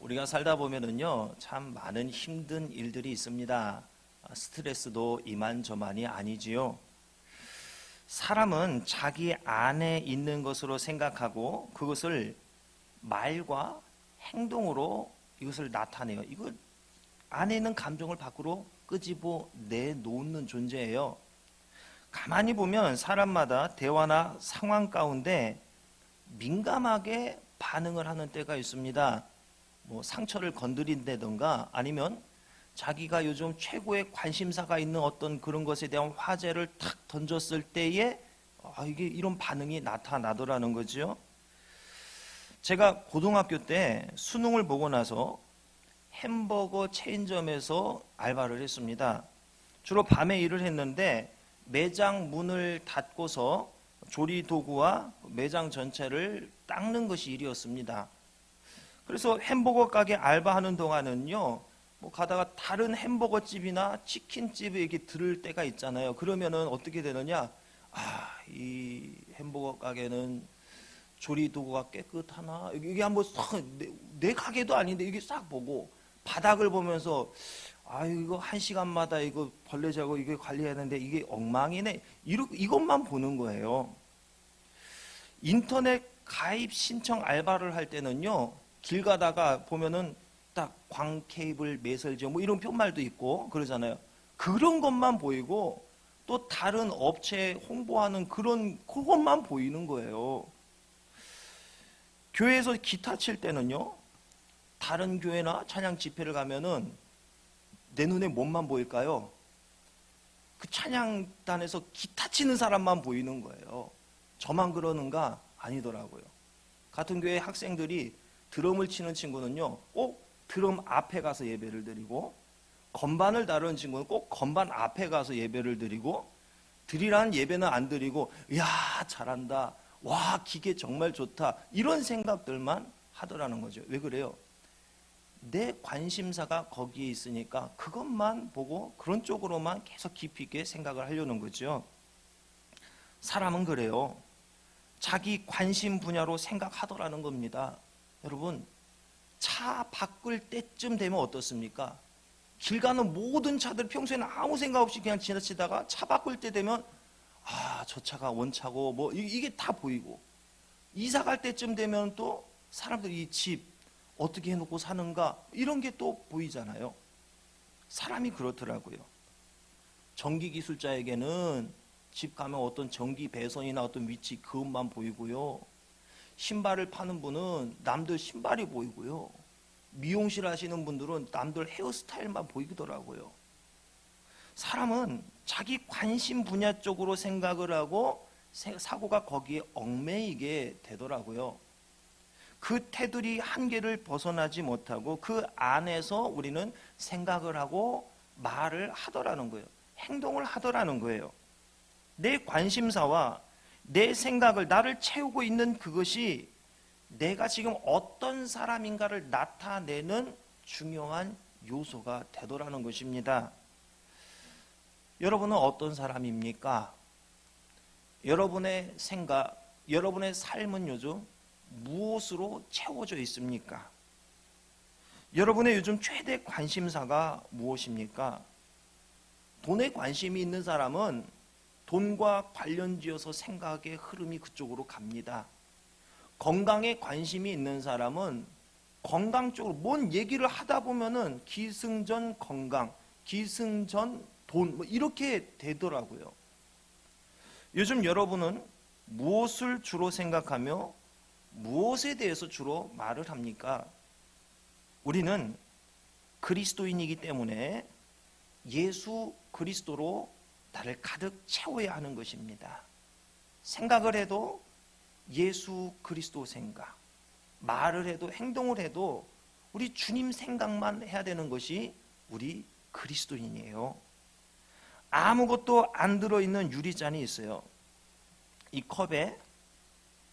우리가 살다 보면은요, 참 많은 힘든 일들이 있습니다. 스트레스도 이만저만이 아니지요. 사람은 자기 안에 있는 것으로 생각하고 그것을 말과 행동으로 이것을 나타내요. 이거 안에 있는 감정을 밖으로 끄집어 내놓는 존재예요. 가만히 보면 사람마다 대화나 상황 가운데 민감하게 반응을 하는 때가 있습니다. 상처를 건드린다던가 아니면 자기가 요즘 최고의 관심사가 있는 어떤 그런 것에 대한 화제를 탁 던졌을 때에 이게 이런 반응이 나타나더라는 거죠. 제가 고등학교 때 수능을 보고 나서 햄버거 체인점에서 알바를 했습니다. 주로 밤에 일을 했는데 매장 문을 닫고서 조리 도구와 매장 전체를 닦는 것이 일이었습니다. 그래서 햄버거 가게 알바하는 동안은요, 가다가 다른 햄버거 집이나 치킨집에 이렇게 들을 때가 있잖아요. 그러면은 어떻게 되느냐? 이 햄버거 가게는 조리 도구가 깨끗하나? 이게 한번 내 가게도 아닌데 이게 싹 보고 바닥을 보면서 이거 1시간마다 이거 벌레 제거 이게 관리해야 되는데 이게 엉망이네. 이것만 보는 거예요. 인터넷 가입 신청 알바를 할 때는요, 길 가다가 보면은 딱 광 케이블 매설지역 이런 편말도 있고 그러잖아요. 그런 것만 보이고 또 다른 업체 홍보하는 그것만 보이는 거예요. 교회에서 기타 칠 때는요, 다른 교회나 찬양 집회를 가면은 내 눈에 뭔만 보일까요? 그 찬양단에서 기타 치는 사람만 보이는 거예요. 저만 그러는가? 아니더라고요. 같은 교회 학생들이 드럼을 치는 친구는요, 꼭 드럼 앞에 가서 예배를 드리고, 건반을 다루는 친구는 꼭 건반 앞에 가서 예배를 드리고, 드리라는 예배는 안 드리고, 이야 잘한다, 와 기계 정말 좋다, 이런 생각들만 하더라는 거죠. 왜 그래요? 내 관심사가 거기에 있으니까 그것만 보고 그런 쪽으로만 계속 깊이 있게 생각을 하려는 거죠. 사람은 그래요. 자기 관심 분야로 생각하더라는 겁니다. 여러분, 차 바꿀 때쯤 되면 어떻습니까? 길 가는 모든 차들 평소에는 아무 생각 없이 그냥 지나치다가 차 바꿀 때 되면 저 차가 원차고 이게 다 보이고, 이사 갈 때쯤 되면 또 사람들이 이 집 어떻게 해놓고 사는가 이런 게 또 보이잖아요. 사람이 그렇더라고요. 전기기술자에게는 집 가면 어떤 전기 배선이나 어떤 위치 그것만 보이고요. 신발을 파는 분은 남들 신발이 보이고요. 미용실 하시는 분들은 남들 헤어스타일만 보이더라고요. 사람은 자기 관심 분야 쪽으로 생각을 하고 사고가 거기에 얽매이게 되더라고요. 그 테두리 한계를 벗어나지 못하고 그 안에서 우리는 생각을 하고 말을 하더라는 거예요. 행동을 하더라는 거예요. 내 관심사와 내 생각을 나를 채우고 있는 그것이 내가 지금 어떤 사람인가를 나타내는 중요한 요소가 되더라는 것입니다. 여러분은 어떤 사람입니까? 여러분의 생각, 여러분의 삶은 요즘 무엇으로 채워져 있습니까? 여러분의 요즘 최대 관심사가 무엇입니까? 돈에 관심이 있는 사람은 돈과 관련지어서 생각의 흐름이 그쪽으로 갑니다. 건강에 관심이 있는 사람은 건강 쪽으로 뭔 얘기를 하다 보면은 기승전 건강, 기승전 돈 이렇게 되더라고요. 요즘 여러분은 무엇을 주로 생각하며 무엇에 대해서 주로 말을 합니까? 우리는 그리스도인이기 때문에 예수 그리스도로 나를 가득 채워야 하는 것입니다. 생각을 해도 예수 그리스도 생각, 말을 해도 행동을 해도 우리 주님 생각만 해야 되는 것이 우리 그리스도인이에요. 아무것도 안 들어있는 유리잔이 있어요. 이 컵에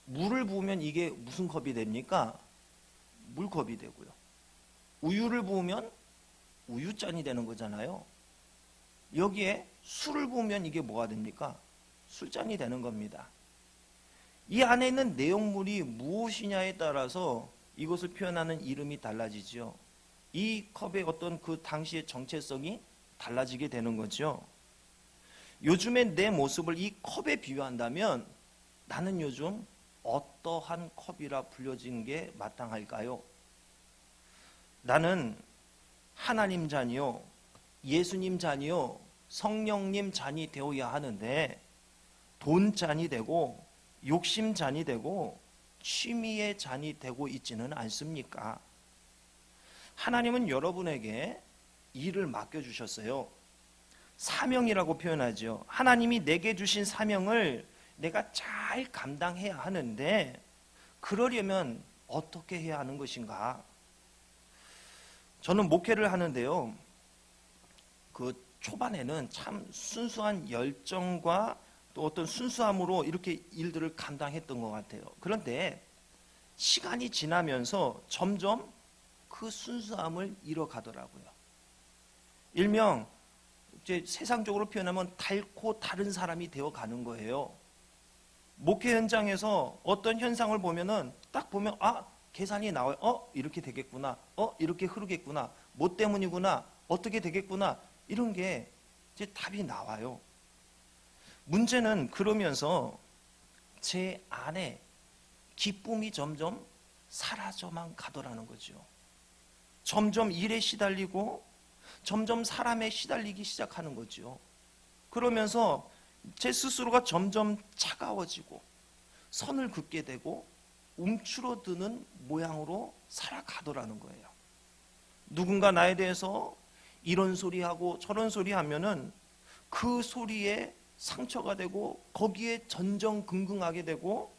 물을 부으면 이게 무슨 컵이 됩니까? 물컵이 되고요. 우유를 부으면 우유잔이 되는 거잖아요. 여기에 술을 부으면 이게 뭐가 됩니까? 술잔이 되는 겁니다. 이 안에 있는 내용물이 무엇이냐에 따라서 이것을 표현하는 이름이 달라지죠. 이 컵의 어떤 그 당시의 정체성이 달라지게 되는 거죠. 요즘의 내 모습을 이 컵에 비유한다면 나는 요즘 어떠한 컵이라 불려진 게 마땅할까요? 나는 하나님 자녀요, 예수님 자녀요, 성령님 잔이 되어야 하는데 돈 잔이 되고 욕심 잔이 되고 취미의 잔이 되고 있지는 않습니까? 하나님은 여러분에게 일을 맡겨주셨어요. 사명이라고 표현하죠. 하나님이 내게 주신 사명을 내가 잘 감당해야 하는데 그러려면 어떻게 해야 하는 것인가? 저는 목회를 하는데요. 그 초반에는 참 순수한 열정과 또 어떤 순수함으로 이렇게 일들을 감당했던 것 같아요. 그런데 시간이 지나면서 점점 그 순수함을 잃어가더라고요. 일명 이제 세상적으로 표현하면 닳고 다른 사람이 되어 가는 거예요. 목회 현장에서 어떤 현상을 보면은 딱 보면 계산이 나와요. 이렇게 되겠구나. 이렇게 흐르겠구나. 뭐 때문이구나. 어떻게 되겠구나. 이런 게 이제 답이 나와요. 문제는 그러면서 제 안에 기쁨이 점점 사라져만 가더라는 거죠. 점점 일에 시달리고 점점 사람에 시달리기 시작하는 거죠. 그러면서 제 스스로가 점점 차가워지고 선을 긋게 되고 움츠러드는 모양으로 살아가더라는 거예요. 누군가 나에 대해서 이런 소리하고 저런 소리 하면은 그 소리에 상처가 되고 거기에 전전긍긍하게 되고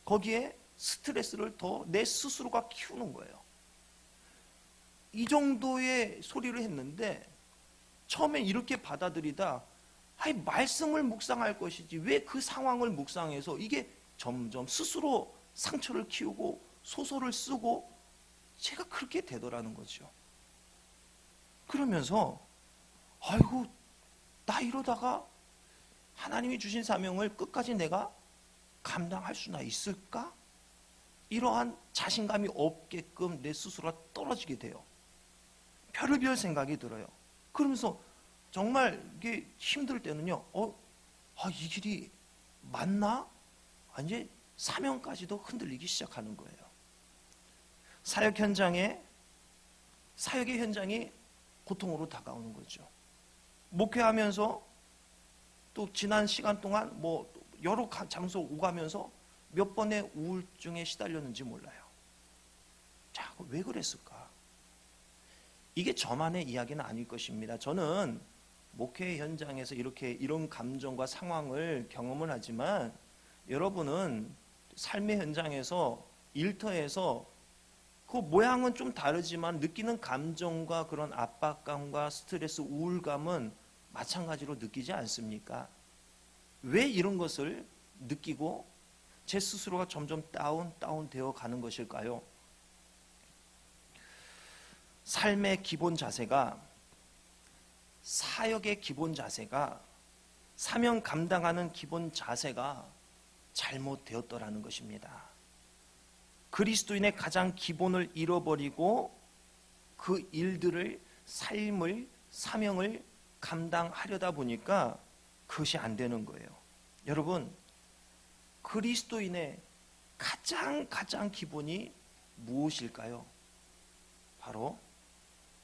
거기에 스트레스를 더 내 스스로가 키우는 거예요. 이 정도의 소리를 했는데 처음에 이렇게 받아들이다 말씀을 묵상할 것이지 왜 그 상황을 묵상해서 이게 점점 스스로 상처를 키우고 소설을 쓰고 제가 그렇게 되더라는 거죠. 그러면서 아이고 나 이러다가 하나님이 주신 사명을 끝까지 내가 감당할 수나 있을까? 이러한 자신감이 없게끔 내 스스로가 떨어지게 돼요. 별의별 생각이 들어요. 그러면서 정말 이게 힘들 때는요. 이 길이 맞나? 이제 사명까지도 흔들리기 시작하는 거예요. 사역의 현장이 고통으로 다가오는 거죠. 목회하면서 또 지난 시간 동안 여러 장소 오가면서 몇 번의 우울증에 시달렸는지 몰라요. 자, 왜 그랬을까? 이게 저만의 이야기는 아닐 것입니다. 저는 목회 현장에서 이런 감정과 상황을 경험을 하지만 여러분은 삶의 현장에서 일터에서 그 모양은 좀 다르지만 느끼는 감정과 그런 압박감과 스트레스, 우울감은 마찬가지로 느끼지 않습니까? 왜 이런 것을 느끼고 제 스스로가 점점 다운되어 가는 것일까요? 삶의 기본 자세가, 사역의 기본 자세가, 사명 감당하는 기본 자세가 잘못되었더라는 것입니다. 그리스도인의 가장 기본을 잃어버리고 그 일들을, 삶을, 사명을 감당하려다 보니까 그것이 안 되는 거예요. 여러분, 그리스도인의 가장 기본이 무엇일까요? 바로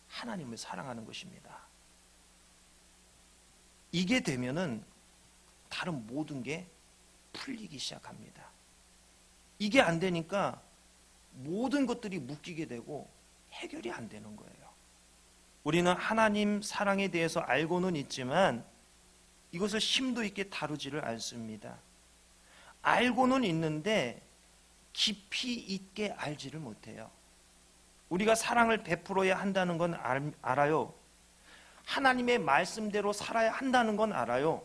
하나님을 사랑하는 것입니다. 이게 되면은 다른 모든 게 풀리기 시작합니다. 이게 안 되니까 모든 것들이 묶이게 되고 해결이 안 되는 거예요. 우리는 하나님 사랑에 대해서 알고는 있지만 이것을 심도 있게 다루지를 않습니다. 알고는 있는데 깊이 있게 알지를 못해요. 우리가 사랑을 베풀어야 한다는 건 알아요. 하나님의 말씀대로 살아야 한다는 건 알아요.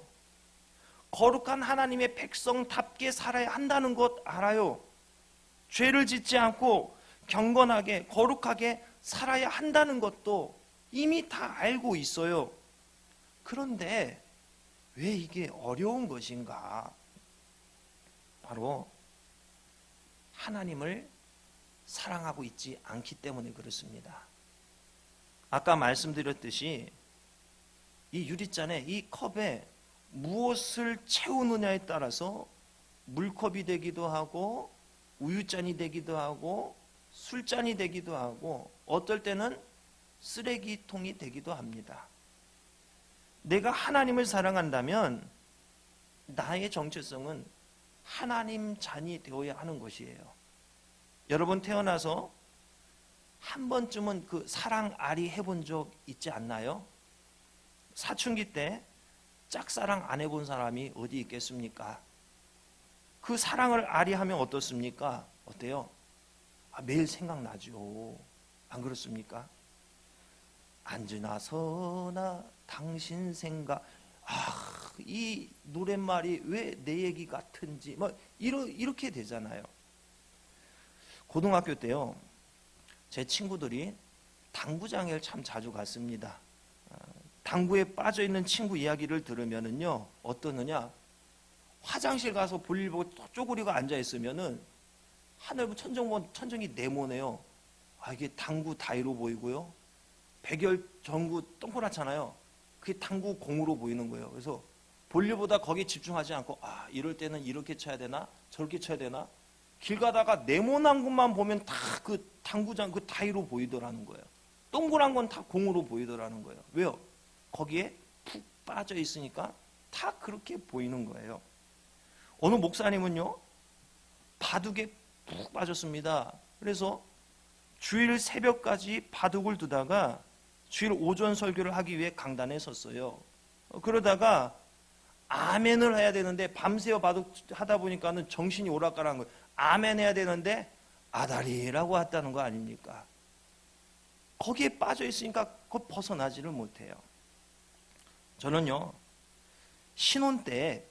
거룩한 하나님의 백성답게 살아야 한다는 것 알아요. 죄를 짓지 않고 경건하게 거룩하게 살아야 한다는 것도 이미 다 알고 있어요. 그런데 왜 이게 어려운 것인가? 바로 하나님을 사랑하고 있지 않기 때문에 그렇습니다. 아까 말씀드렸듯이 이 유리잔에, 이 컵에 무엇을 채우느냐에 따라서 물컵이 되기도 하고 우유잔이 되기도 하고 술잔이 되기도 하고 어떨 때는 쓰레기통이 되기도 합니다. 내가 하나님을 사랑한다면 나의 정체성은 하나님 잔이 되어야 하는 것이에요. 여러분 태어나서 한 번쯤은 그 사랑아리 해본 적 있지 않나요? 사춘기 때 짝사랑 안 해본 사람이 어디 있겠습니까? 그 사랑을 아리하면 어떻습니까? 어때요? 매일 생각나죠. 안 그렇습니까? 앉으나 서나 당신 생각. 이 노랫말이 왜 내 얘기 같은지 이렇게 되잖아요. 고등학교 때요, 제 친구들이 당구장에 참 자주 갔습니다. 당구에 빠져있는 친구 이야기를 들으면은요, 어떠느냐, 화장실 가서 볼일 보고 쪼그리고 앉아있으면은 하늘 천정이 네모네요. 이게 당구 다이로 보이고요, 백열 전구 동그랗잖아요. 그게 당구 공으로 보이는 거예요. 그래서 볼일보다 거기에 집중하지 않고 이럴 때는 이렇게 쳐야 되나 저렇게 쳐야 되나, 길 가다가 네모난 것만 보면 다 그 당구장 그 다이로 보이더라는 거예요. 동그란 건 다 공으로 보이더라는 거예요. 왜요? 거기에 푹 빠져 있으니까 다 그렇게 보이는 거예요. 어느 목사님은요, 바둑에 푹 빠졌습니다. 그래서 주일 새벽까지 바둑을 두다가 주일 오전 설교를 하기 위해 강단에 섰어요. 그러다가 아멘을 해야 되는데 밤새워 바둑 하다 보니까는 정신이 오락가락한 거예요. 아멘 해야 되는데 아다리라고 했다는 거 아닙니까? 거기에 빠져 있으니까 그거 벗어나지를 못해요. 저는요, 신혼 때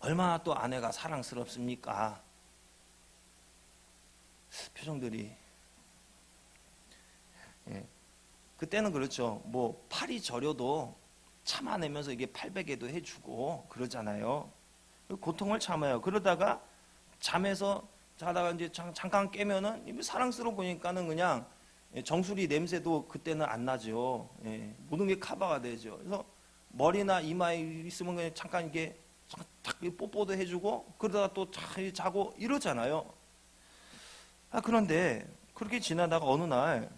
얼마나 또 아내가 사랑스럽습니까? 표정들이. 그때는 그렇죠. 뭐 팔이 저려도 참아내면서 이게 팔베개도 해주고 그러잖아요. 고통을 참아요. 그러다가 잠에서 자다가 이제 잠깐 깨면은 사랑스러워 보니까는 그냥 정수리 냄새도 그때는 안 나죠. 모든 게 커버가 되죠. 그래서 머리나 이마에 있으면 그냥 잠깐 이게 탁 뽀뽀도 해주고 그러다가 또 자고 이러잖아요. 그런데 그렇게 지나다가 어느 날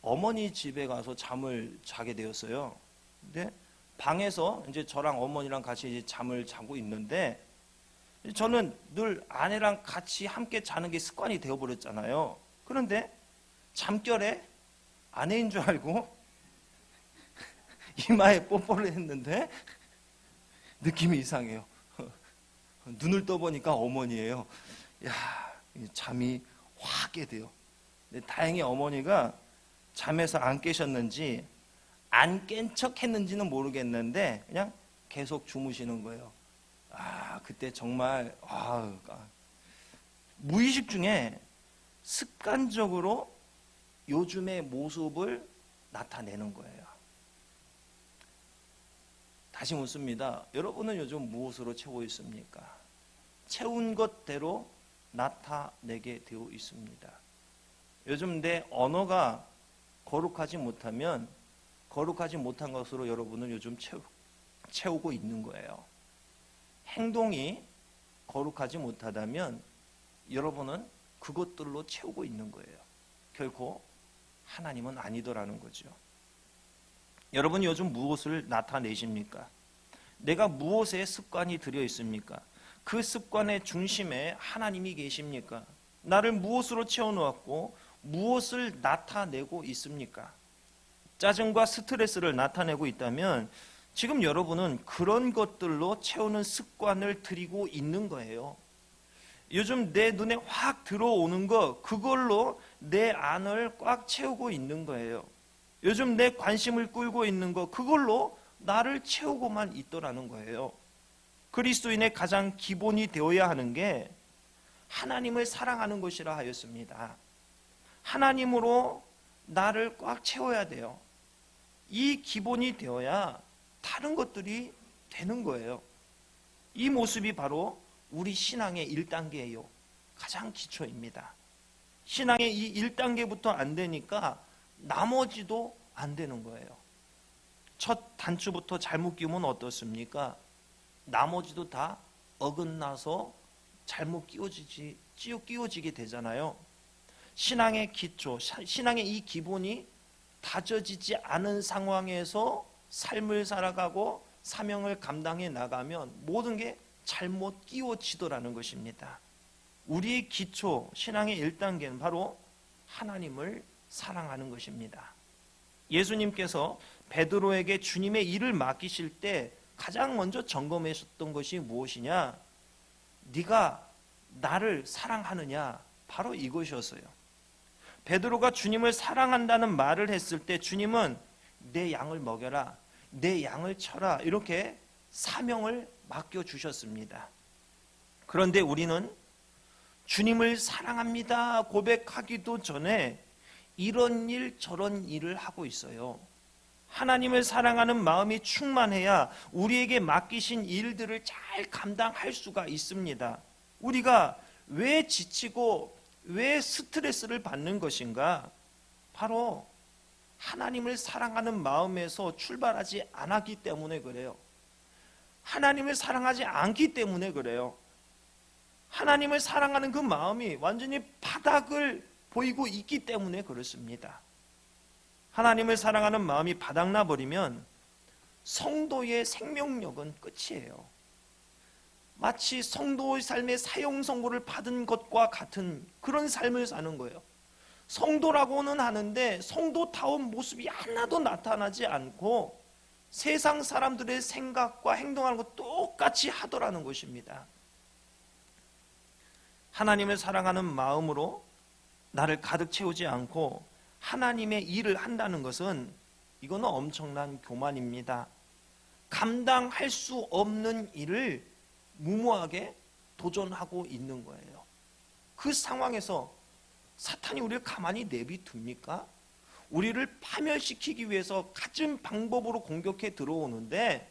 어머니 집에 가서 잠을 자게 되었어요. 근데 방에서 이제 저랑 어머니랑 같이 이제 잠을 자고 있는데, 저는 늘 아내랑 같이 함께 자는 게 습관이 되어버렸잖아요. 그런데 잠결에 아내인 줄 알고 이마에 뽀뽀를 했는데 느낌이 이상해요. 눈을 떠보니까 어머니예요. 잠이 확 깨 돼요. 근데 다행히 어머니가 잠에서 안 깨셨는지 안 깬 척 했는지는 모르겠는데 그냥 계속 주무시는 거예요. 그때 정말 무의식 중에 습관적으로 요즘의 모습을 나타내는 거예요. 다시 묻습니다. 여러분은 요즘 무엇으로 채우고 있습니까? 채운 것대로 나타내게 되어 있습니다. 요즘 내 언어가 거룩하지 못하면 거룩하지 못한 것으로 여러분은 요즘 채우고 있는 거예요. 행동이 거룩하지 못하다면 여러분은 그것들로 채우고 있는 거예요. 결코 하나님은 아니더라는 거죠. 여러분 요즘 무엇을 나타내십니까? 내가 무엇에 습관이 들여 있습니까? 그 습관의 중심에 하나님이 계십니까? 나를 무엇으로 채워놓았고 무엇을 나타내고 있습니까? 짜증과 스트레스를 나타내고 있다면 지금 여러분은 그런 것들로 채우는 습관을 들이고 있는 거예요. 요즘 내 눈에 확 들어오는 거, 그걸로 내 안을 꽉 채우고 있는 거예요. 요즘 내 관심을 끌고 있는 거, 그걸로 나를 채우고만 있더라는 거예요. 그리스도인의 가장 기본이 되어야 하는 게 하나님을 사랑하는 것이라 하였습니다. 하나님으로 나를 꽉 채워야 돼요. 이 기본이 되어야 다른 것들이 되는 거예요. 이 모습이 바로 우리 신앙의 1단계예요. 가장 기초입니다. 신앙의 이 1단계부터 안 되니까 나머지도 안 되는 거예요. 첫 단추부터 잘못 끼우면 어떻습니까? 나머지도 다 어긋나서 잘못 끼워지게 되잖아요. 신앙의 기초, 신앙의 이 기본이 다져지지 않은 상황에서 삶을 살아가고 사명을 감당해 나가면 모든 게 잘못 끼워지더라는 것입니다. 우리의 기초, 신앙의 1단계는 바로 하나님을 사랑하는 것입니다. 예수님께서 베드로에게 주님의 일을 맡기실 때 가장 먼저 점검하셨던 것이 무엇이냐? 네가 나를 사랑하느냐? 바로 이것이었어요. 베드로가 주님을 사랑한다는 말을 했을 때 주님은 내 양을 먹여라, 내 양을 쳐라, 이렇게 사명을 맡겨주셨습니다. 그런데 우리는 주님을 사랑합니다 고백하기도 전에 이런 일 저런 일을 하고 있어요. 하나님을 사랑하는 마음이 충만해야 우리에게 맡기신 일들을 잘 감당할 수가 있습니다. 우리가 왜 지치고 왜 스트레스를 받는 것인가? 바로 하나님을 사랑하는 마음에서 출발하지 않았기 때문에 그래요. 하나님을 사랑하지 않기 때문에 그래요. 하나님을 사랑하는 그 마음이 완전히 바닥을 보이고 있기 때문에 그렇습니다. 하나님을 사랑하는 마음이 바닥나 버리면 성도의 생명력은 끝이에요. 마치 성도의 삶의 사형선고를 받은 것과 같은 그런 삶을 사는 거예요. 성도라고는 하는데 성도다운 모습이 하나도 나타나지 않고 세상 사람들의 생각과 행동하는 것 똑같이 하더라는 것입니다. 하나님을 사랑하는 마음으로 나를 가득 채우지 않고 하나님의 일을 한다는 것은 이거는 엄청난 교만입니다. 감당할 수 없는 일을 무모하게 도전하고 있는 거예요. 그 상황에서 사탄이 우리를 가만히 내비둡니까? 우리를 파멸시키기 위해서 갖은 방법으로 공격해 들어오는데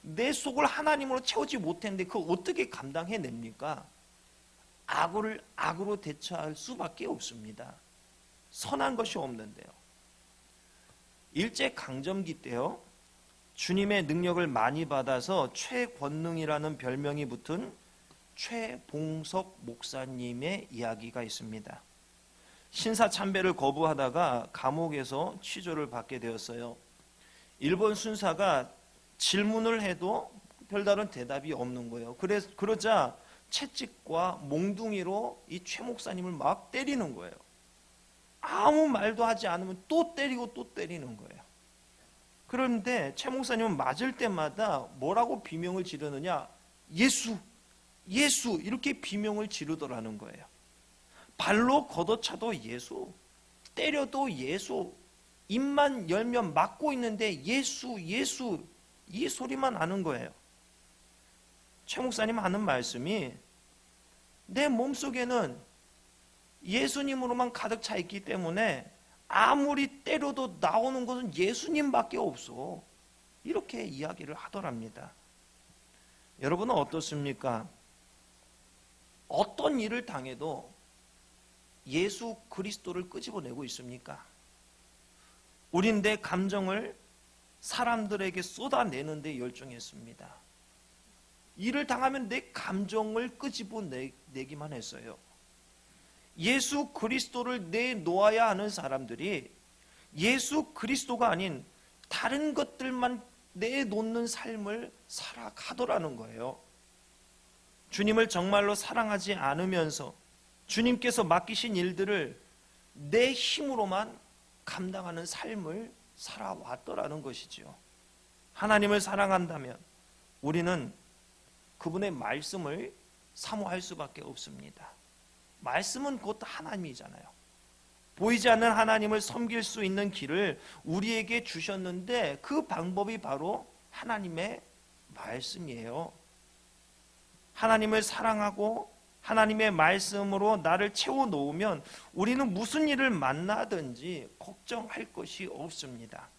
내 속을 하나님으로 채우지 못했는데 그걸 어떻게 감당해냅니까? 악을 악으로 대처할 수밖에 없습니다. 선한 것이 없는데요. 일제강점기 때요, 주님의 능력을 많이 받아서 최권능이라는 별명이 붙은 최봉석 목사님의 이야기가 있습니다. 신사참배를 거부하다가 감옥에서 취조를 받게 되었어요. 일본 순사가 질문을 해도 별다른 대답이 없는 거예요. 그러자 채찍과 몽둥이로 이 최 목사님을 막 때리는 거예요. 아무 말도 하지 않으면 또 때리고 또 때리는 거예요. 그런데 최 목사님은 맞을 때마다 뭐라고 비명을 지르느냐? 예수, 예수, 이렇게 비명을 지르더라는 거예요. 발로 걷어차도 예수, 때려도 예수, 입만 열면 막고 있는데 예수, 예수, 이 소리만 하는 거예요. 최 목사님 하는 말씀이 내 몸속에는 예수님으로만 가득 차 있기 때문에 아무리 때려도 나오는 것은 예수님밖에 없어. 이렇게 이야기를 하더랍니다. 여러분은 어떻습니까? 어떤 일을 당해도 예수 그리스도를 끄집어내고 있습니까? 우린 내 감정을 사람들에게 쏟아내는 데 열중했습니다. 일을 당하면 내 감정을 끄집어내기만 했어요. 예수 그리스도를 내놓아야 하는 사람들이 예수 그리스도가 아닌 다른 것들만 내놓는 삶을 살아가더라는 거예요. 주님을 정말로 사랑하지 않으면서 주님께서 맡기신 일들을 내 힘으로만 감당하는 삶을 살아왔더라는 것이죠. 하나님을 사랑한다면 우리는 그분의 말씀을 사모할 수밖에 없습니다. 말씀은 곧 하나님이잖아요. 보이지 않는 하나님을 섬길 수 있는 길을 우리에게 주셨는데 그 방법이 바로 하나님의 말씀이에요. 하나님을 사랑하고 하나님의 말씀으로 나를 채워놓으면 우리는 무슨 일을 만나든지 걱정할 것이 없습니다.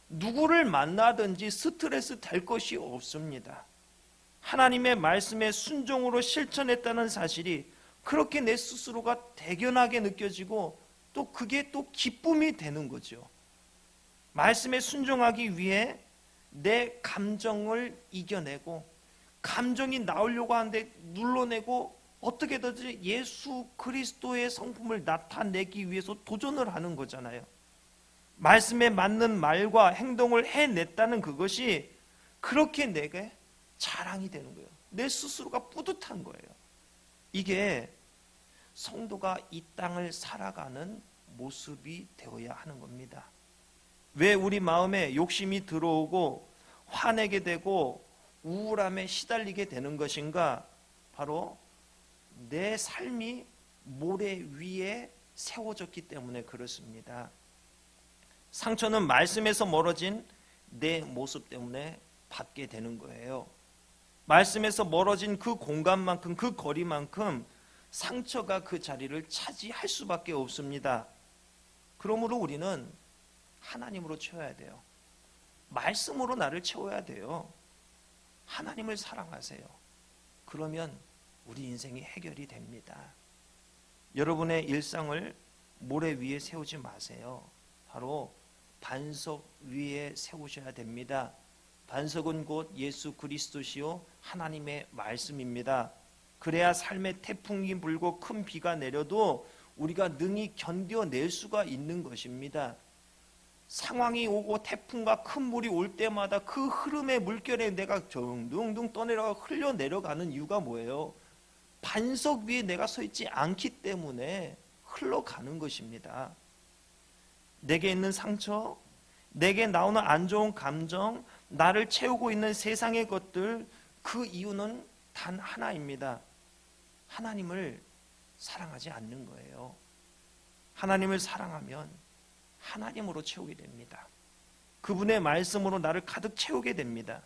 누구를 만나든지 스트레스 될 것이 없습니다. 하나님의 말씀에 순종으로 실천했다는 사실이 그렇게 내 스스로가 대견하게 느껴지고 또 그게 또 기쁨이 되는 거죠. 말씀에 순종하기 위해 내 감정을 이겨내고 감정이 나오려고 하는데 눌러내고 어떻게든지 예수 그리스도의 성품을 나타내기 위해서 도전을 하는 거잖아요. 말씀에 맞는 말과 행동을 해냈다는 그것이 그렇게 내게 자랑이 되는 거예요. 내 스스로가 뿌듯한 거예요. 이게 성도가 이 땅을 살아가는 모습이 되어야 하는 겁니다. 왜 우리 마음에 욕심이 들어오고 화내게 되고 우울함에 시달리게 되는 것인가? 바로 내 삶이 모래 위에 세워졌기 때문에 그렇습니다. 상처는 말씀에서 멀어진 내 모습 때문에 받게 되는 거예요. 말씀에서 멀어진 그 공간만큼, 그 거리만큼 상처가 그 자리를 차지할 수밖에 없습니다. 그러므로 우리는 하나님으로 채워야 돼요. 말씀으로 나를 채워야 돼요. 하나님을 사랑하세요. 그러면 우리 인생이 해결이 됩니다. 여러분의 일상을 모래 위에 세우지 마세요. 바로 반석 위에 세우셔야 됩니다. 반석은 곧 예수 그리스도시요 하나님의 말씀입니다. 그래야 삶의 태풍이 불고 큰 비가 내려도 우리가 능히 견뎌낼 수가 있는 것입니다. 상황이 오고 태풍과 큰 물이 올 때마다 그 흐름의 물결에 내가 둥둥 떠내려가 흘러내려가는 이유가 뭐예요? 반석 위에 내가 서 있지 않기 때문에 흘러가는 것입니다. 내게 있는 상처, 내게 나오는 안 좋은 감정, 나를 채우고 있는 세상의 것들, 그 이유는 단 하나입니다. 하나님을 사랑하지 않는 거예요. 하나님을 사랑하면 하나님으로 채우게 됩니다. 그분의 말씀으로 나를 가득 채우게 됩니다.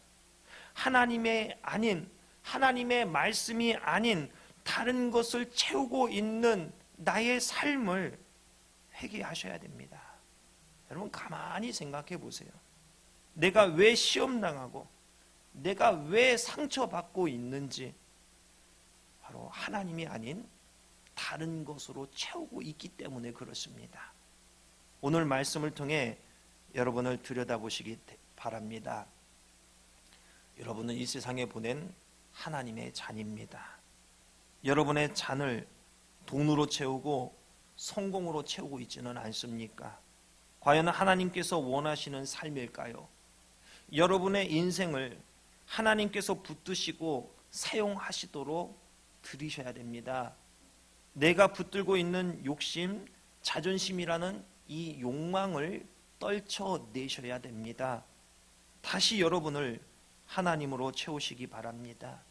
하나님의 말씀이 아닌 다른 것을 채우고 있는 나의 삶을 회개하셔야 됩니다. 여러분 가만히 생각해 보세요. 내가 왜 시험당하고 내가 왜 상처받고 있는지 바로 하나님이 아닌 다른 것으로 채우고 있기 때문에 그렇습니다. 오늘 말씀을 통해 여러분을 들여다보시기 바랍니다. 여러분은 이 세상에 보낸 하나님의 잔입니다. 여러분의 잔을 돈으로 채우고 성공으로 채우고 있지는 않습니까? 과연 하나님께서 원하시는 삶일까요? 여러분의 인생을 하나님께서 붙드시고 사용하시도록 들이셔야 됩니다. 내가 붙들고 있는 욕심, 자존심이라는 이 욕망을 떨쳐내셔야 됩니다. 다시 여러분을 하나님으로 채우시기 바랍니다.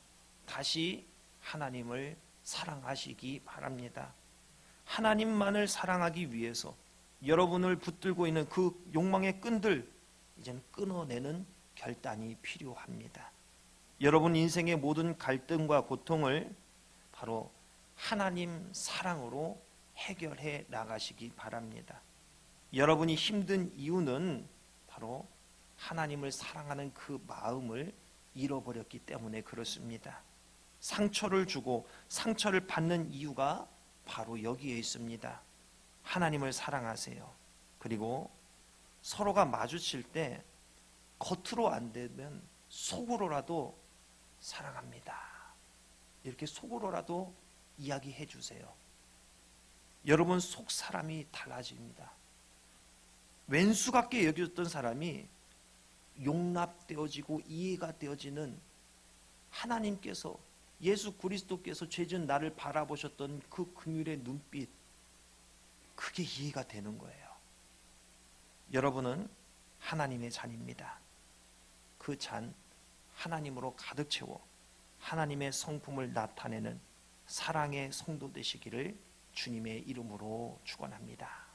다시 하나님을 사랑하시기 바랍니다. 하나님만을 사랑하기 위해서 여러분을 붙들고 있는 그 욕망의 끈들 이제는 끊어내는 결단이 필요합니다. 여러분 인생의 모든 갈등과 고통을 바로 하나님 사랑으로 해결해 나가시기 바랍니다. 여러분이 힘든 이유는 바로 하나님을 사랑하는 그 마음을 잃어버렸기 때문에 그렇습니다. 상처를 주고 상처를 받는 이유가 바로 여기에 있습니다. 하나님을 사랑하세요. 그리고 서로가 마주칠 때 겉으로 안 되면 속으로라도 사랑합니다. 이렇게 속으로라도 이야기해 주세요. 여러분 속 사람이 달라집니다. 왼수 같게 여겨졌던 사람이 용납되어지고 이해가 되어지는 하나님께서 예수 그리스도께서 죄진 나를 바라보셨던 그 긍휼의 눈빛, 그게 이해가 되는 거예요. 여러분은 하나님의 잔입니다. 그 잔 하나님으로 가득 채워 하나님의 성품을 나타내는 사랑의 성도 되시기를 주님의 이름으로 축원합니다.